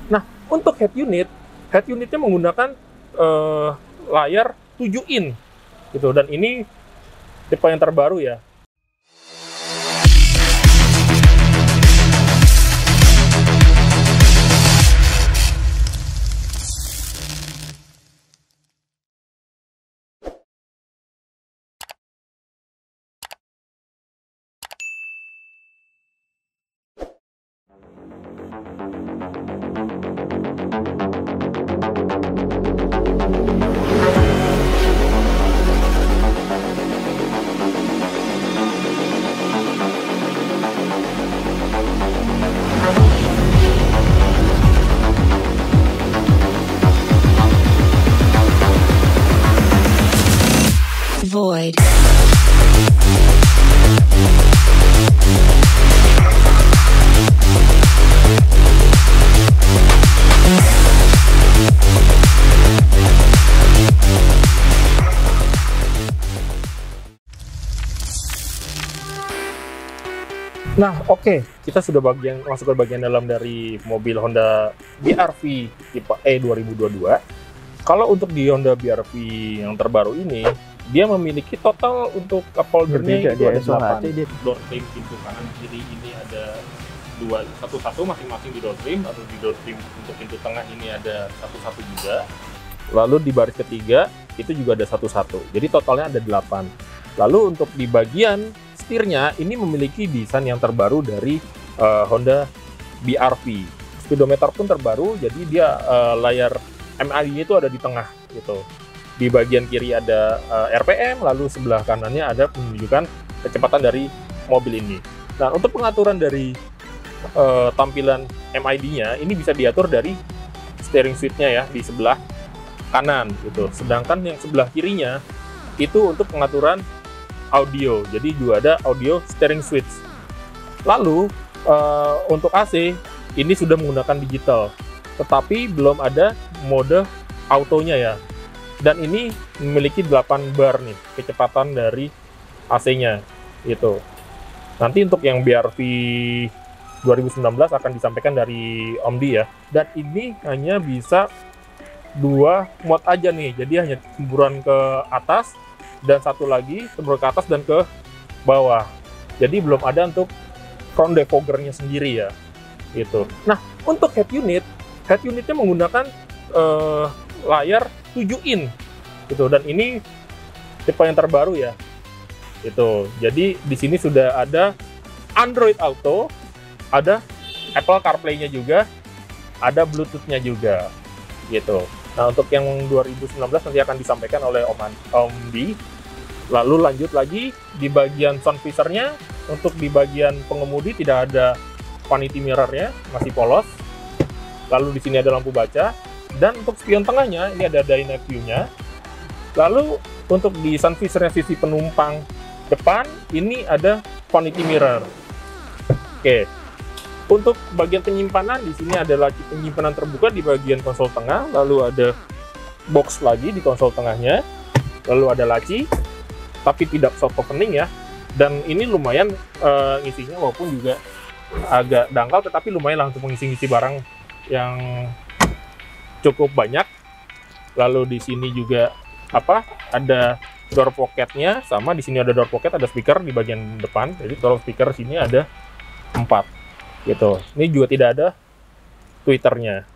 Nah, untuk head unitnya menggunakan layar 7 in gitu, dan ini tipe yang terbaru ya. Void. Nah, oke, kita sudah masuk ke bagian dalam dari mobil Honda BR-V tipe E 2022. Kalau untuk di Honda BR-V yang terbaru ini, dia memiliki total untuk cup holdernya itu ada 8 door trim pintu kanan kiri. Ini ada satu masing-masing di door trim, atau di door trim untuk pintu tengah ini ada satu juga. Lalu di baris ketiga itu juga ada satu. Jadi totalnya ada 8. Lalu untuk di bagian setirnya ini memiliki desain yang terbaru dari Honda BR-V. Speedometer pun terbaru, jadi dia layar MID itu ada di tengah gitu. Di bagian kiri ada RPM, lalu sebelah kanannya ada menunjukkan kecepatan dari mobil ini. Nah, untuk pengaturan dari tampilan MID-nya ini bisa diatur dari steering switch-nya ya di sebelah kanan gitu. Sedangkan yang sebelah kirinya itu untuk pengaturan audio, jadi juga ada audio steering switch. Lalu untuk AC ini sudah menggunakan digital, tetapi belum ada mode autonya ya. Dan ini memiliki 8 bar nih kecepatan dari AC-nya gitu. Nanti untuk yang BR-V 2019 akan disampaikan dari Omdi ya. Dan ini hanya bisa 2 mode aja nih, jadi hanya semburan ke atas dan satu lagi semburan ke atas dan ke bawah. Jadi belum ada untuk front defoggernya sendiri ya gitu. Nah, untuk head unitnya menggunakan layar 7 in gitu, dan ini tipe yang terbaru ya gitu. Jadi di sini sudah ada Android Auto, ada Apple CarPlay-nya juga, ada Bluetooth-nya juga gitu. Nah, untuk yang 2019 nanti akan disampaikan oleh Omdi. Lalu lanjut lagi di bagian sun visor-nya. Untuk di bagian pengemudi tidak ada vanity mirror-nya, masih polos. Lalu di sini ada lampu baca. Dan untuk spion tengahnya ini ada dynamic view-nya. Lalu untuk di sun visor-nya sisi penumpang depan ini ada vanity mirror. Oke. Untuk bagian penyimpanan di sini ada laci penyimpanan terbuka di bagian konsol tengah, lalu ada box lagi di konsol tengahnya, lalu ada laci, tapi tidak soft opening ya. Dan ini lumayan ngisinya, walaupun juga agak dangkal, tetapi lumayan lah untuk mengisi-ngisi barang yang cukup banyak. Lalu di sini juga ada door pocketnya, sama di sini ada door pocket, ada speaker di bagian depan. Jadi kalau speaker sini ada 4. Gitu. Ini juga tidak ada tweeternya.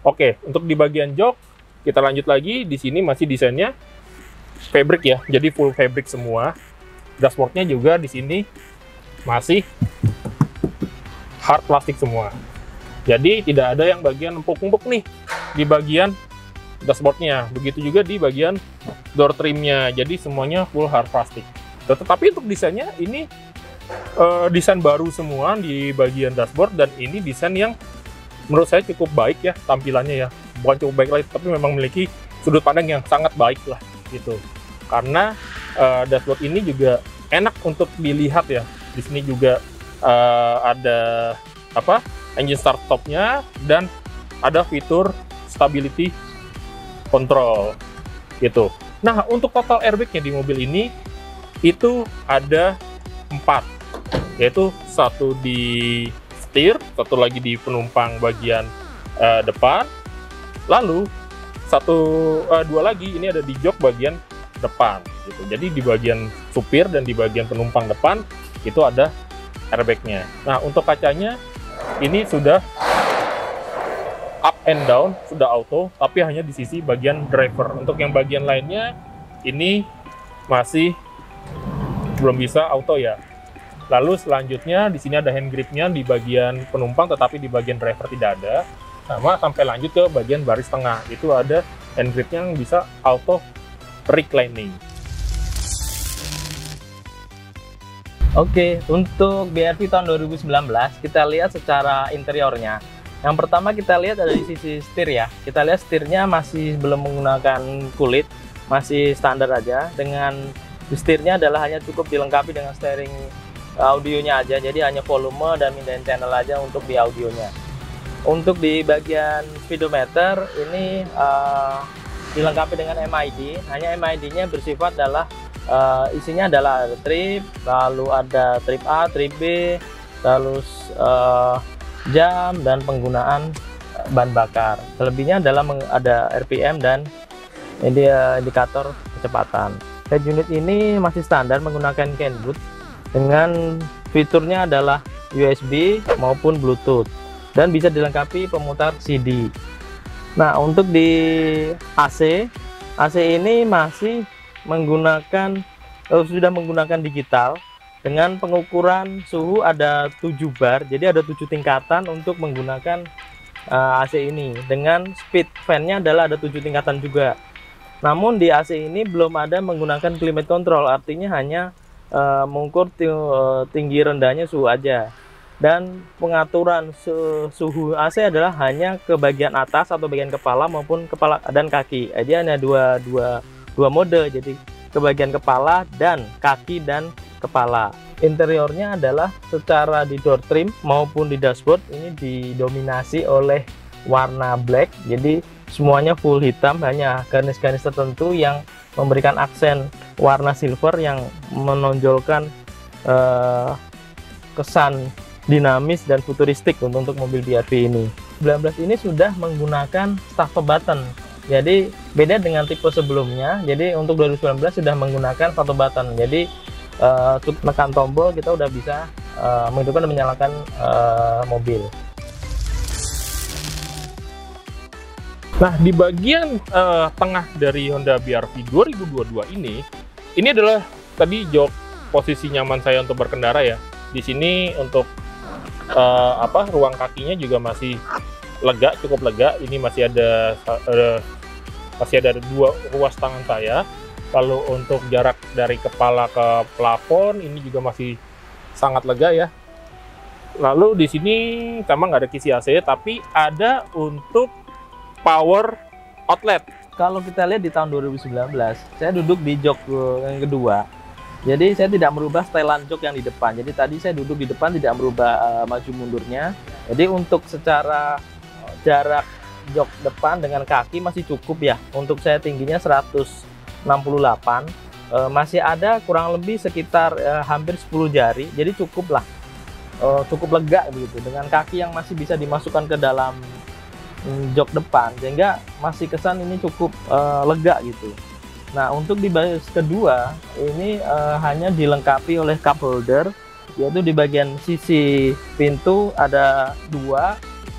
Oke, untuk di bagian jok kita lanjut lagi. Di sini masih desainnya fabric ya, jadi full fabric semua. Dashboardnya juga di sini masih hard plastik semua. Jadi tidak ada yang bagian empuk-empuk nih di bagian dashboardnya. Begitu juga di bagian door trimnya. Jadi semuanya full hard plastik. Tetapi untuk desainnya ini desain baru semua di bagian dashboard, dan ini desain yang menurut saya cukup baik ya tampilannya ya. Bukan cukup baik lah, tapi memang memiliki sudut pandang yang sangat baik lah gitu. Karena dashboard ini juga enak untuk dilihat ya. Di sini juga ada engine start stopnya, dan ada fitur stability control gitu. Nah, untuk total airbagnya di mobil ini itu ada 4, yaitu satu di setir, satu lagi di penumpang bagian depan. Lalu dua lagi ini ada di jok bagian depan gitu. Jadi di bagian supir dan di bagian penumpang depan itu ada airbagnya. Nah, untuk kacanya ini sudah up and down, sudah auto, tapi hanya di sisi bagian driver. Untuk yang bagian lainnya ini masih belum bisa auto ya. Lalu selanjutnya di sini ada hand gripnya di bagian penumpang, tetapi di bagian driver tidak ada. Sama sampai lanjut ke bagian baris tengah, itu ada hand gripnya yang bisa auto reclining. Oke, untuk BRV tahun 2019 kita lihat secara interiornya. Yang pertama kita lihat ada di sisi setir ya. Kita lihat setirnya masih belum menggunakan kulit, masih standar aja. Dengan setirnya adalah hanya cukup dilengkapi dengan steering audionya aja, jadi hanya volume dan mindahin channel aja untuk di audionya. Untuk di bagian speedometer ini dilengkapi dengan MID, hanya MID-nya bersifat adalah isinya adalah ada trip, lalu ada trip A, trip B, lalu jam dan penggunaan bahan bakar. Selebihnya adalah ada RPM dan indikator kecepatan. Head unit ini masih standar menggunakan CAN boot dengan fiturnya adalah USB maupun Bluetooth dan bisa dilengkapi pemutar CD. Nah, untuk di AC ini masih menggunakan sudah menggunakan digital dengan pengukuran suhu ada 7 bar, jadi ada 7 tingkatan untuk menggunakan AC ini. Dengan speed fan-nya adalah ada 7 tingkatan juga. Namun di AC ini belum ada menggunakan climate control, artinya hanya mengukur tinggi rendahnya suhu aja. Dan pengaturan suhu AC adalah hanya ke bagian atas atau bagian kepala maupun kepala dan kaki. Jadi hanya dua mode, jadi ke bagian kepala dan kaki dan kepala. Interiornya adalah secara di door trim maupun di dashboard ini didominasi oleh warna black, jadi semuanya full hitam, hanya garis-garis tertentu yang memberikan aksen warna silver yang menonjolkan kesan dinamis dan futuristik untuk mobil BRV ini. 19 ini sudah menggunakan start button, jadi beda dengan tipe sebelumnya. Jadi untuk 2019 sudah menggunakan start button, jadi tekan tombol kita udah bisa menghidupkan dan menyalakan mobil. Nah, di bagian tengah dari Honda BRV 2022 ini adalah tadi jok posisi nyaman saya untuk berkendara ya. Di sini untuk ruang kakinya juga masih lega, cukup lega. Ini masih ada 2 ruas tangan saya. Lalu untuk jarak dari kepala ke plafon ini juga masih sangat lega ya. Lalu di sini sama nggak ada kisi AC, tapi ada untuk power outlet. Kalau kita lihat di tahun 2019, saya duduk di jok yang kedua. Jadi saya tidak merubah setelan jok yang di depan. Jadi tadi saya duduk di depan tidak merubah maju mundurnya. Jadi untuk secara jarak jok depan dengan kaki masih cukup ya. Untuk saya tingginya 168, masih ada kurang lebih sekitar hampir 10 jari. Jadi cukup lah, cukup lega begitu. Dengan kaki yang masih bisa dimasukkan ke dalam jok depan, sehingga masih kesan ini cukup lega gitu. Nah, untuk di baris kedua ini hanya dilengkapi oleh cup holder, yaitu di bagian sisi pintu ada 2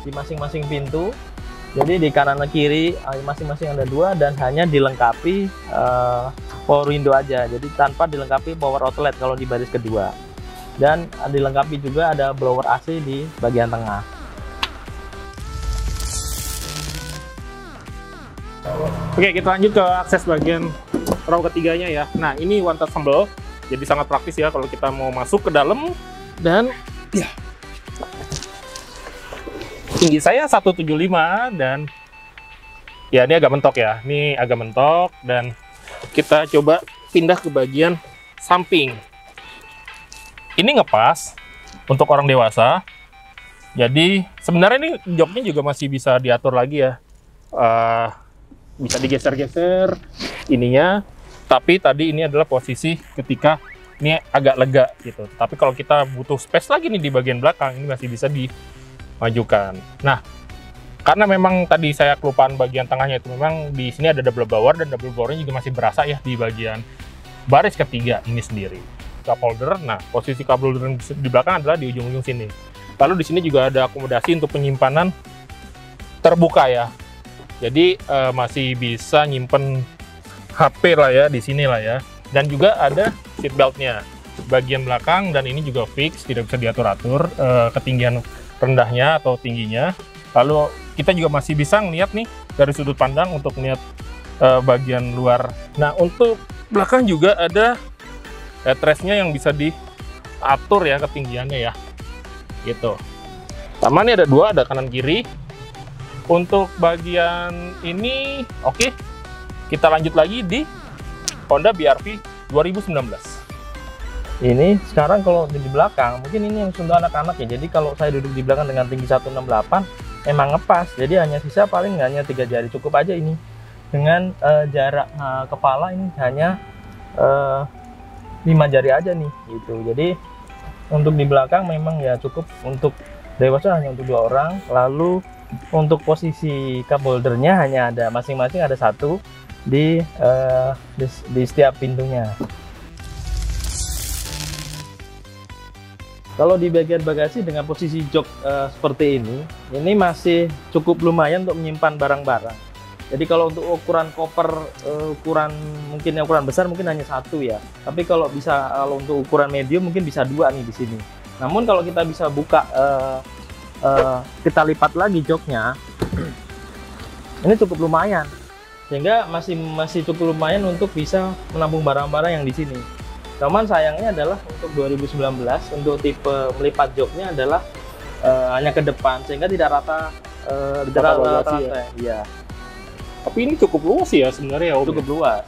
di masing-masing pintu. Jadi di kanan dan kiri masing-masing ada 2 dan hanya dilengkapi power window aja, jadi tanpa dilengkapi power outlet kalau di baris kedua. Dan dilengkapi juga ada blower AC di bagian tengah. Oke, kita lanjut ke akses bagian row ketiganya ya. Nah, ini one touch sambal, jadi sangat praktis ya kalau kita mau masuk ke dalam. Dan ya, tinggi saya 175 dan ya ini agak mentok ya. Ini agak mentok dan kita coba pindah ke bagian samping. Ini ngepas untuk orang dewasa. Jadi sebenarnya ini joknya juga masih bisa diatur lagi ya. Bisa digeser-geser ininya, tapi tadi ini adalah posisi ketika ini agak lega gitu. Tapi kalau kita butuh space lagi nih di bagian belakang, ini masih bisa dimajukan. Nah, Karena memang tadi saya kelupaan bagian tengahnya itu, memang di sini ada double blower, dan double blowernya juga masih berasa ya di bagian baris ketiga ini sendiri. Cup holder, nah posisi cup holder di belakang adalah di ujung-ujung sini. Lalu di sini juga ada akomodasi untuk penyimpanan terbuka ya. Jadi masih bisa nyimpen HP lah ya di sini lah ya. Dan juga ada seat beltnya bagian belakang, dan ini juga fix, tidak bisa diatur-atur ketinggian rendahnya atau tingginya. Lalu kita juga masih bisa ngeliat nih dari sudut pandang untuk melihat bagian luar. Nah, untuk belakang juga ada headrestnya yang bisa diatur ya ketinggiannya ya, gitu. Sama nih ada dua, ada kanan kiri. Untuk bagian ini oke. Kita lanjut lagi di Honda BR-V 2019. Ini sekarang kalau di belakang, mungkin ini yang untuk anak-anak ya. Jadi kalau saya duduk di belakang dengan tinggi 168, emang ngepas. Jadi hanya sisa paling hanya 3 jari, cukup aja ini. Dengan jarak kepala ini hanya 5 jari aja nih, gitu. Jadi untuk di belakang memang ya cukup, untuk dewasa hanya untuk 2 orang. Lalu untuk posisi cup holdernya hanya ada masing-masing ada 1 di setiap pintunya. Kalau di bagian bagasi dengan posisi jok seperti ini masih cukup lumayan untuk menyimpan barang-barang. Jadi kalau untuk ukuran koper, ukuran besar mungkin hanya 1 ya. Tapi kalau untuk ukuran medium mungkin bisa 2 nih di sini. Namun kalau kita bisa buka, kita lipat lagi joknya, ini cukup lumayan. Sehingga masih cukup lumayan untuk bisa menampung barang-barang yang di sini. Cuman sayangnya adalah untuk 2019 untuk tipe melipat joknya adalah hanya ke depan, sehingga tidak rata lantai. Iya. Tapi ini cukup luas ya sebenarnya ya. Cukup luas.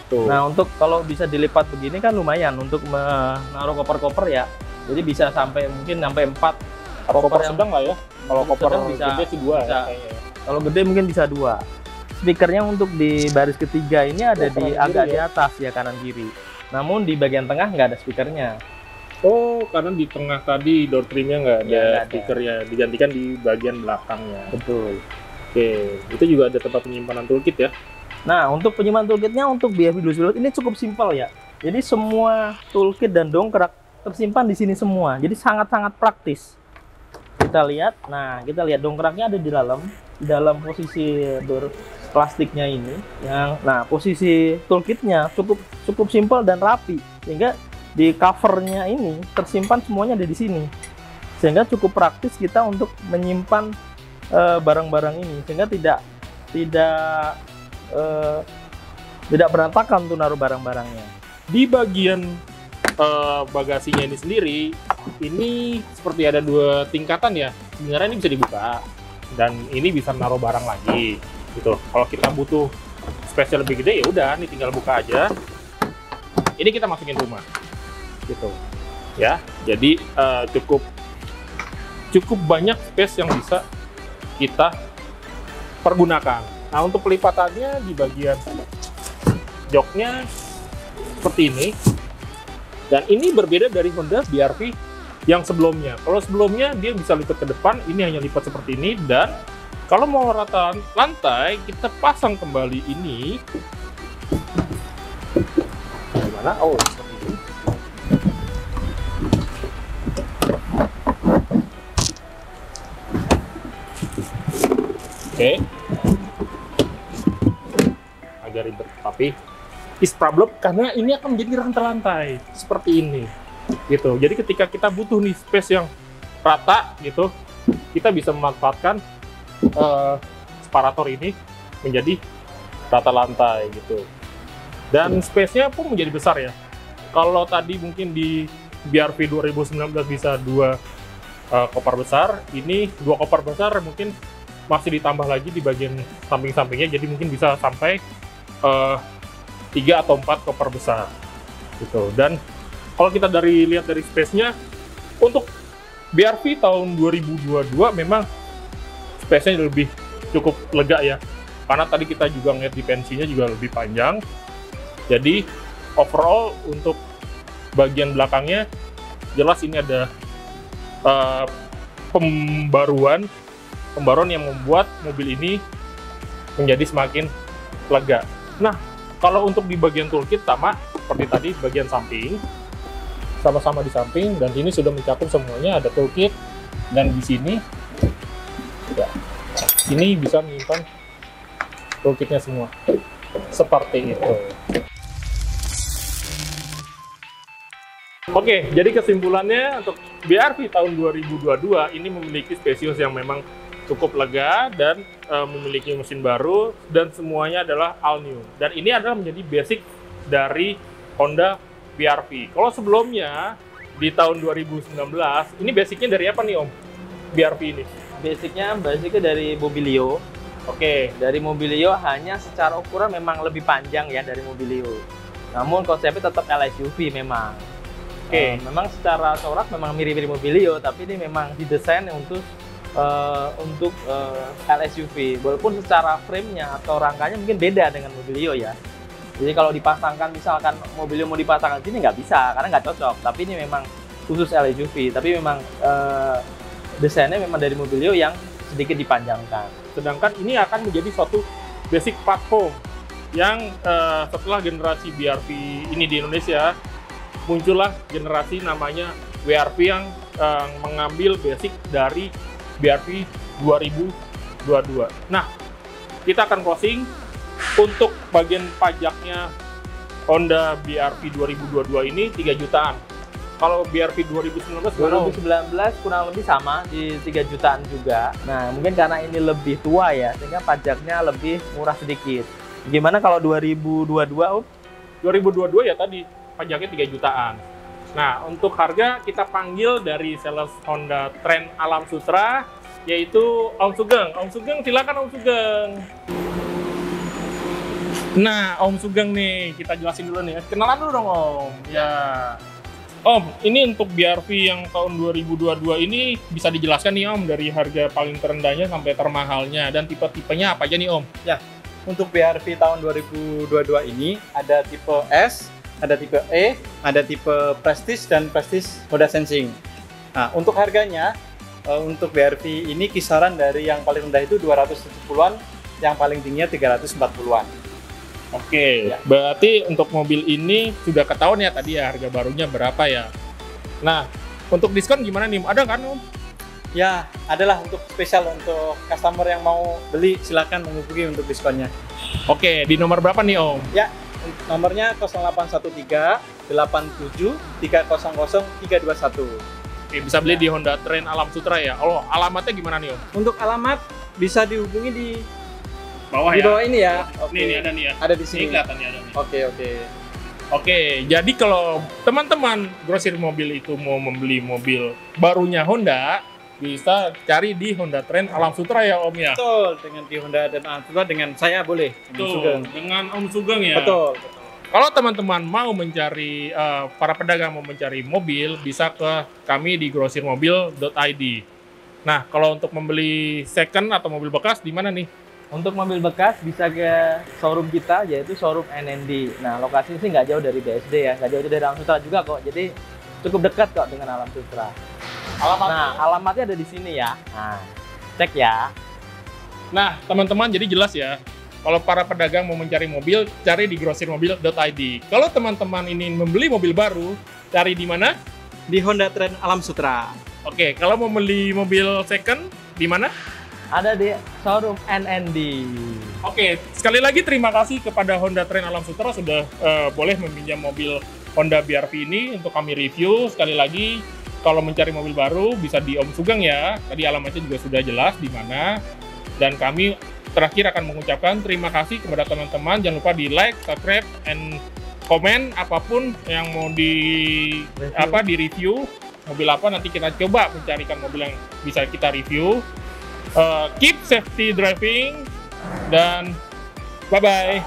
Tuh. Nah, untuk kalau bisa dilipat begini kan lumayan untuk menaruh koper-koper ya. Jadi bisa mungkin sampai 4 koper sedang lah ya. Kalau koper gede sih 2 ya. Kalau gede mungkin bisa 2. Speakernya untuk di baris ketiga ini ada agak di atas ya, kanan kiri. Namun di bagian tengah nggak ada speakernya. Oh, karena di tengah tadi door trimnya nggak ada speakernya, digantikan di bagian belakangnya. Betul. Oke, itu juga ada tempat penyimpanan toolkit ya. Nah, untuk penyimpanan toolkitnya untuk BR-V 2019 ini cukup simpel ya. Jadi semua toolkit dan dongkrak tersimpan di sini semua. Jadi sangat-sangat praktis. Kita lihat, kita lihat dongkraknya ada di dalam posisi door plastiknya ini. Posisi toolkitnya cukup simpel dan rapi, sehingga di covernya ini tersimpan semuanya ada di sini. Sehingga cukup praktis kita untuk menyimpan barang-barang ini, sehingga tidak berantakan untuk naruh barang-barangnya. Di bagian bagasinya ini sendiri, ini seperti ada 2 tingkatan ya. Sebenarnya ini bisa dibuka, dan ini bisa naruh barang lagi gitu. Kalau kita butuh space lebih gede ya udah, nih tinggal buka aja. Ini kita masukin rumah gitu ya. Jadi cukup banyak space yang bisa kita pergunakan. Nah, untuk pelipatannya di bagian joknya seperti ini. Dan ini berbeda dari Honda BR-V yang sebelumnya. Kalau sebelumnya dia bisa lipat ke depan, ini hanya lipat seperti ini. Dan kalau mau rata lantai, kita pasang kembali ini. Gimana? Oh, seperti ini. Oke. Agak ribet, tapi is problem karena ini akan menjadi rantai-rantai seperti ini. Gitu. Jadi ketika kita butuh nih space yang rata gitu, kita bisa memanfaatkan separator ini menjadi rata lantai gitu. Dan space-nya pun menjadi besar ya. Kalau tadi mungkin di BR-V 2019 bisa 2 koper besar, ini 2 koper besar mungkin masih ditambah lagi di bagian samping-sampingnya, jadi mungkin bisa sampai 3 atau 4 koper besar gitu. Dan kalau kita lihat dari space-nya, untuk BR-V tahun 2022 memang space-nya lebih cukup lega ya, karena tadi kita juga ngeliat di pensinya juga lebih panjang. Jadi overall untuk bagian belakangnya jelas ini ada pembaruan pembaruan yang membuat mobil ini menjadi semakin lega. Nah, kalau untuk di bagian toolkit sama seperti tadi, bagian samping sama-sama di samping, dan ini sudah mencakup semuanya. Ada toolkit, dan di sini ya, ini bisa menyimpan toolkitnya semua seperti itu. Oke, jadi kesimpulannya untuk BRV tahun 2022 ini memiliki spesies yang memang cukup lega dan memiliki mesin baru, dan semuanya adalah all new. Dan ini adalah menjadi basic dari Honda BRV. Kalau sebelumnya di tahun 2019, ini basicnya dari apa nih Om? BRV ini? Basicnya dari Mobilio. Oke. Dari Mobilio, hanya secara ukuran memang lebih panjang ya dari Mobilio. Namun konsepnya tetap LSUV memang. Oke. Memang secara corak memang mirip-mirip Mobilio, tapi ini memang didesain untuk LSUV. Walaupun secara frame-nya atau rangkanya mungkin beda dengan Mobilio ya. Jadi kalau dipasangkan, misalkan Mobilio mau dipasangkan sini nggak bisa, karena nggak cocok. Tapi ini memang khusus LSUV. Tapi memang desainnya memang dari Mobilio yang sedikit dipanjangkan. Sedangkan ini akan menjadi suatu basic platform yang setelah generasi BRV ini di Indonesia, muncullah generasi namanya WRV yang mengambil basic dari BRV 2022. Nah, kita akan closing. Untuk bagian pajaknya Honda BRV 2022 ini 3 jutaan. Kalau BRV 2019 kurang lebih sama di 3 jutaan juga. Nah, mungkin karena ini lebih tua ya, sehingga pajaknya lebih murah sedikit. Gimana kalau 2022 Om? 2022 ya tadi pajaknya 3 jutaan. Nah, untuk harga kita panggil dari sales Honda Trend Alam Sutra, yaitu Om Sugeng. Om Sugeng, silakan Om Sugeng. Nah, Om Sugeng nih, kita jelasin dulu nih. Kenalan dulu dong Om. Ya. Om, ini untuk BRV yang tahun 2022 ini bisa dijelaskan nih Om, dari harga paling terendahnya sampai termahalnya, dan tipe-tipenya apa aja nih Om? Ya, untuk BRV tahun 2022 ini ada tipe S, ada tipe E, ada tipe Prestige dan Prestige Honda Sensing. Nah, untuk harganya, untuk BRV ini kisaran dari yang paling rendah itu 270-an, yang paling tingginya 340-an. Oke, ya. Berarti untuk mobil ini sudah ketahuan ya tadi ya harga barunya berapa ya. Nah, untuk diskon gimana nih? Ada kan Om? Ya, adalah untuk spesial untuk customer yang mau beli, silakan menghubungi untuk diskonnya. Oke, di nomor berapa nih Om? Ya, nomornya 0813 87 300 321. Oke, bisa beli di Honda Trend Alam Sutra ya. Oh, alamatnya gimana nih Om? Untuk alamat bisa dihubungi di bawah di ya? bawah ini ya. Oke. Ini ada nih ya. Ada di sini. Ini kelihatan nih ada nih. Oke. Oke, jadi kalau teman-teman grosir mobil itu mau membeli mobil barunya Honda, bisa cari di Honda Trend Alam Sutra ya Om ya? Betul, dengan di Honda dan Alam Sutra dengan saya boleh. Betul, dengan Om Sugeng ya? Betul. Kalau teman-teman mau mencari, para pedagang mau mencari mobil, bisa ke kami di grosirmobil.id. Nah, kalau untuk membeli second atau mobil bekas, di mana nih? Untuk mobil bekas bisa ke showroom kita, yaitu showroom NND. Nah, lokasinya sih nggak jauh dari BSD ya, nggak jauh dari Alam Sutra juga kok. Jadi cukup dekat kok dengan Alam Sutra. Alamatnya ada di sini ya. Nah, cek ya. Nah, teman-teman jadi jelas ya. Kalau para pedagang mau mencari mobil, cari di grosirmobil.id. Kalau teman-teman ini membeli mobil baru, cari di mana? Di Honda Trend Alam Sutra. Oke, kalau mau beli mobil second, di mana? Ada di showroom NND. Oke, sekali lagi terima kasih kepada Honda Trend Alam Sutra sudah boleh meminjam mobil Honda BRV ini untuk kami review. Sekali lagi, kalau mencari mobil baru bisa di Om Sugeng ya. Tadi alamatnya juga sudah jelas di mana. Dan kami terakhir akan mengucapkan terima kasih kepada teman-teman. Jangan lupa di like, subscribe, and komen apapun yang mau di review. Mobil apa nanti kita coba mencarikan mobil yang bisa kita review. Keep safety driving dan bye-bye.